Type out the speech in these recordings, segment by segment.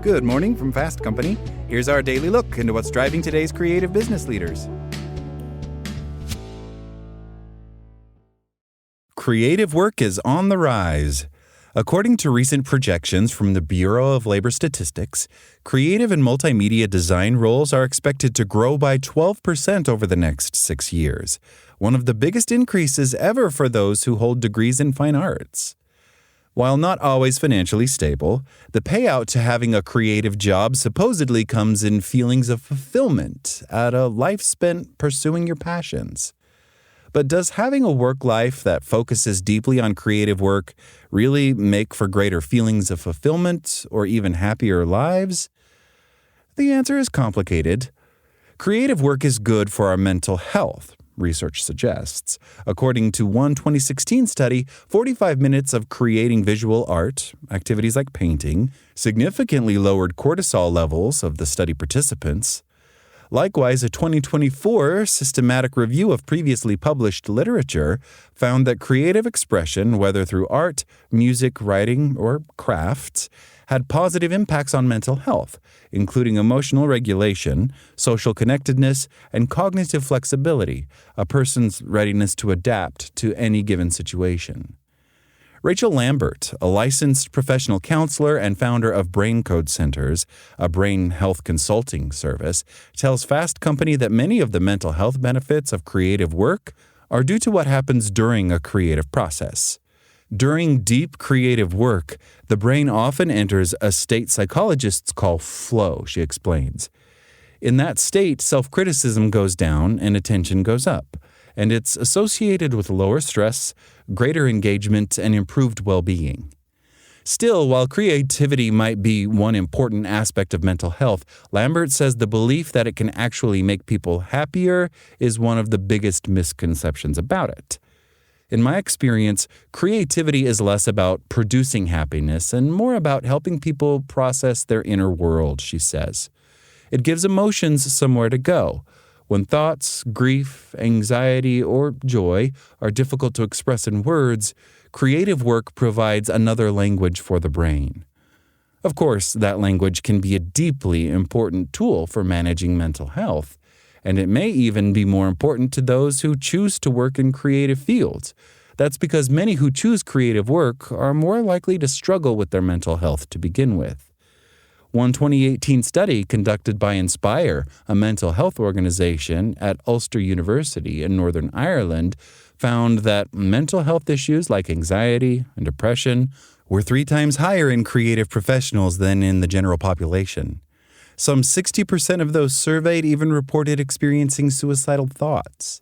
Good morning from Fast Company. Here's our daily look into what's driving today's creative business leaders. Creative work is on the rise. According to recent projections from the Bureau of Labor Statistics, creative and multimedia design roles are expected to grow by 12% over the next 6 years, one of the biggest increases ever for those who hold degrees in fine arts. While not always financially stable, the payout to having a creative job supposedly comes in feelings of fulfillment at a life spent pursuing your passions. But does having a work life that focuses deeply on creative work really make for greater feelings of fulfillment or even happier lives? The answer is complicated. Creative work is good for our mental health, research suggests. According to one 2016 study, 45 minutes of creating visual art, activities like painting, significantly lowered cortisol levels of the study participants. Likewise, a 2024 systematic review of previously published literature found that creative expression, whether through art, music, writing, or crafts, had positive impacts on mental health, including emotional regulation, social connectedness, and cognitive flexibility, a person's readiness to adapt to any given situation. Rachel Lambert, a licensed professional counselor and founder of Brain Code Centers, a brain health consulting service, tells Fast Company that many of the mental health benefits of creative work are due to what happens during a creative process. During deep creative work, the brain often enters a state psychologists call flow, she explains. In that state, self-criticism goes down and attention goes up, and it's associated with lower stress, greater engagement, and improved well-being. Still, while creativity might be one important aspect of mental health, Lambert says the belief that it can actually make people happier is one of the biggest misconceptions about it. In my experience, creativity is less about producing happiness and more about helping people process their inner world, she says. It gives emotions somewhere to go. When thoughts, grief, anxiety, or joy are difficult to express in words, creative work provides another language for the brain. Of course, that language can be a deeply important tool for managing mental health, and it may even be more important to those who choose to work in creative fields. That's because many who choose creative work are more likely to struggle with their mental health to begin with. One 2018 study conducted by Inspire, a mental health organization at Ulster University in Northern Ireland, found that mental health issues like anxiety and depression were 3 times higher in creative professionals than in the general population. Some 60% of those surveyed even reported experiencing suicidal thoughts.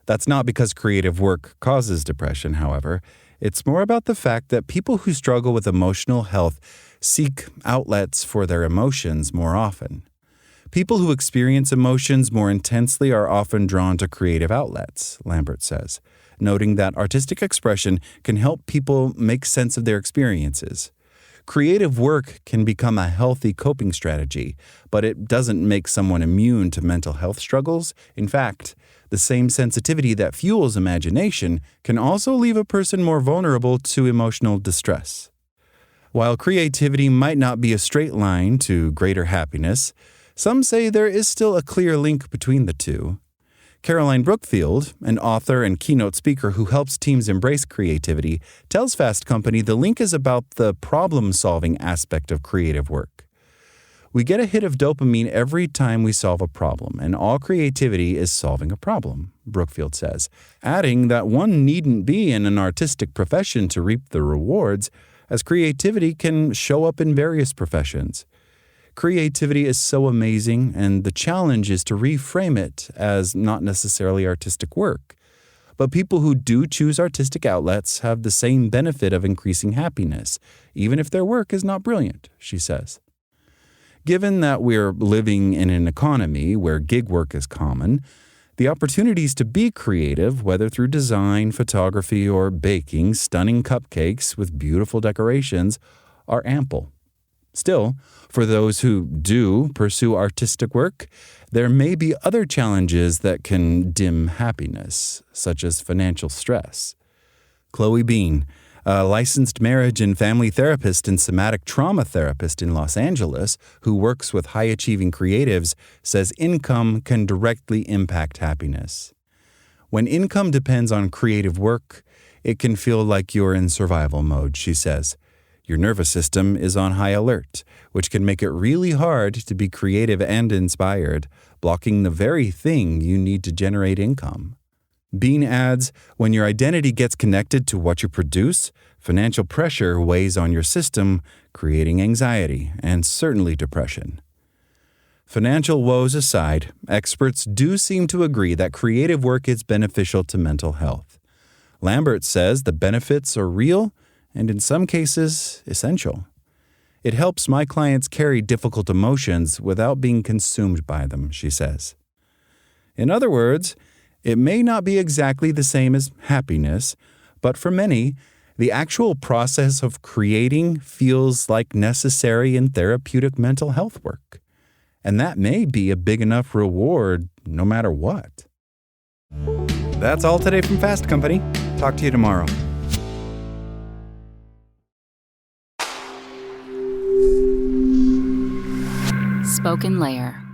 That's not because creative work causes depression, however. It's more about the fact that people who struggle with emotional health seek outlets for their emotions more often. People who experience emotions more intensely are often drawn to creative outlets, Lambert says, noting that artistic expression can help people make sense of their experiences. Creative work can become a healthy coping strategy, but it doesn't make someone immune to mental health struggles. In fact, the same sensitivity that fuels imagination can also leave a person more vulnerable to emotional distress. While creativity might not be a straight line to greater happiness, some say there is still a clear link between the two. Caroline Brookfield, an author and keynote speaker who helps teams embrace creativity, tells Fast Company the link is about the problem-solving aspect of creative work. We get a hit of dopamine every time we solve a problem, and all creativity is solving a problem, Brookfield says, adding that one needn't be in an artistic profession to reap the rewards, as creativity can show up in various professions. Creativity is so amazing, and the challenge is to reframe it as not necessarily artistic work. But people who do choose artistic outlets have the same benefit of increasing happiness, even if their work is not brilliant, she says. Given that we're living in an economy where gig work is common, the opportunities to be creative, whether through design, photography, or baking stunning cupcakes with beautiful decorations, are ample. Still, for those who do pursue artistic work, there may be other challenges that can dim happiness, such as financial stress. Chloe Bean, A licensed marriage and family therapist and somatic trauma therapist in Los Angeles who works with high-achieving creatives says income can directly impact happiness. When income depends on creative work, it can feel like you're in survival mode, she says. Your nervous system is on high alert, which can make it really hard to be creative and inspired, blocking the very thing you need to generate income. Bean adds, when your identity gets connected to what you produce, financial pressure weighs on your system, creating anxiety and certainly depression. Financial woes aside, experts do seem to agree that creative work is beneficial to mental health. Lambert says the benefits are real and in some cases essential. It helps my clients carry difficult emotions without being consumed by them, she says. In other words, it may not be exactly the same as happiness, but for many, the actual process of creating feels like necessary and therapeutic mental health work. And that may be a big enough reward no matter what. That's all today from Fast Company. Talk to you tomorrow. SpokenLayer.